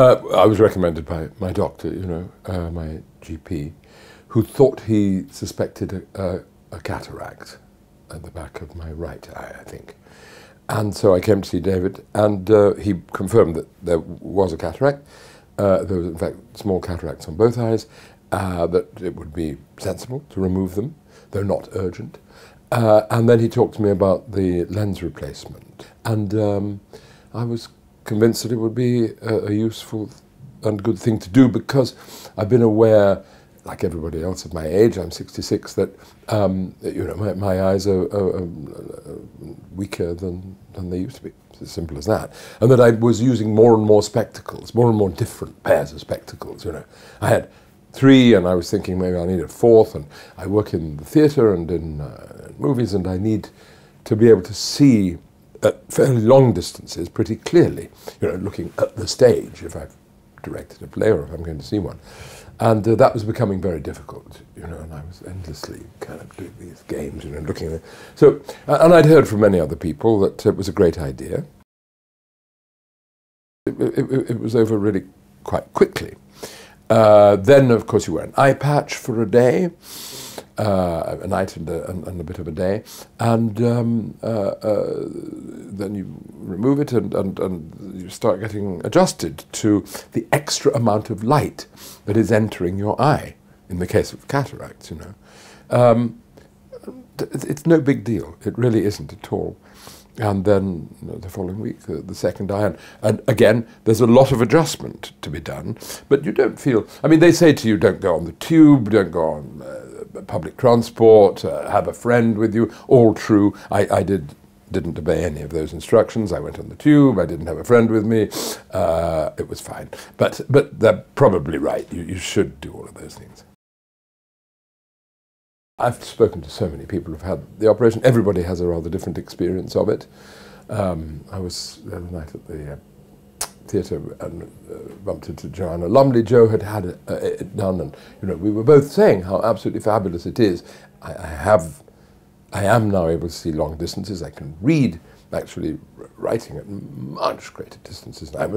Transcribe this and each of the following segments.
I was recommended by my doctor, my GP, who thought he suspected a cataract at the back of my right eye, I think. And so I came to see David, and he confirmed that there was a cataract. There was, in fact, small cataracts on both eyes, that it would be sensible to remove them, though not urgent. And then he talked to me about the lens replacement. And I was convinced that it would be a useful and good thing to do, because I've been aware, like everybody else of my age, I'm 66, that my eyes are weaker than they used to be. It's as simple as that. And that I was using more and more spectacles, more and more different pairs of spectacles. I had 3, and I was thinking maybe I need a 4th. And I work in the theatre and in movies, and I need to be able to see at fairly long distances pretty clearly, looking at the stage if I've directed a play or if I'm going to see one. And that was becoming very difficult, and I was endlessly kind of doing these games, looking at it. So, and I'd heard from many other people that it was a great idea. It was over really quite quickly. Then, of course, you wear an eye patch for a day, a night and a bit of a day, and then you remove it and you start getting adjusted to the extra amount of light that is entering your eye, in the case of cataracts, It's no big deal. It really isn't at all. And then the following week, the second eye. And again, there's a lot of adjustment to be done. But you don't feel... I mean, they say to you, don't go on the tube, don't go on public transport, have a friend with you. All true. I didn't obey any of those instructions. I went on the tube. I didn't have a friend with me. It was fine. But they're probably right. You should do all of those things. I've spoken to so many people who've had the operation. Everybody has a rather different experience of it. I was the other night at the theatre and bumped into Joanna Lumley. Jo had had it done, and we were both saying how absolutely fabulous it is. I am now able to see long distances. I can read, actually writing at much greater distances now. It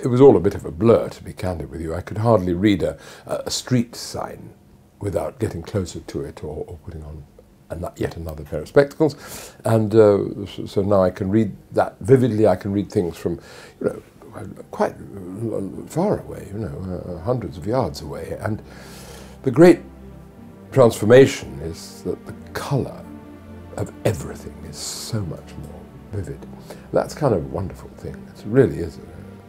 was all a bit of a blur, to be candid with you. I could hardly read a street sign without getting closer to it or putting on yet another pair of spectacles. And so now I can read that vividly. I can read things from, quite far away, hundreds of yards away. And the great transformation is that the colour of everything is so much more vivid. That's kind of a wonderful thing. It really is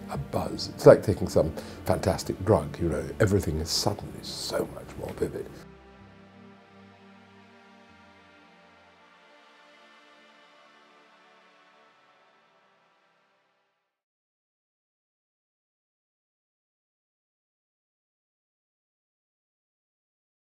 a buzz. It's like taking some fantastic drug, everything is suddenly so much more vivid.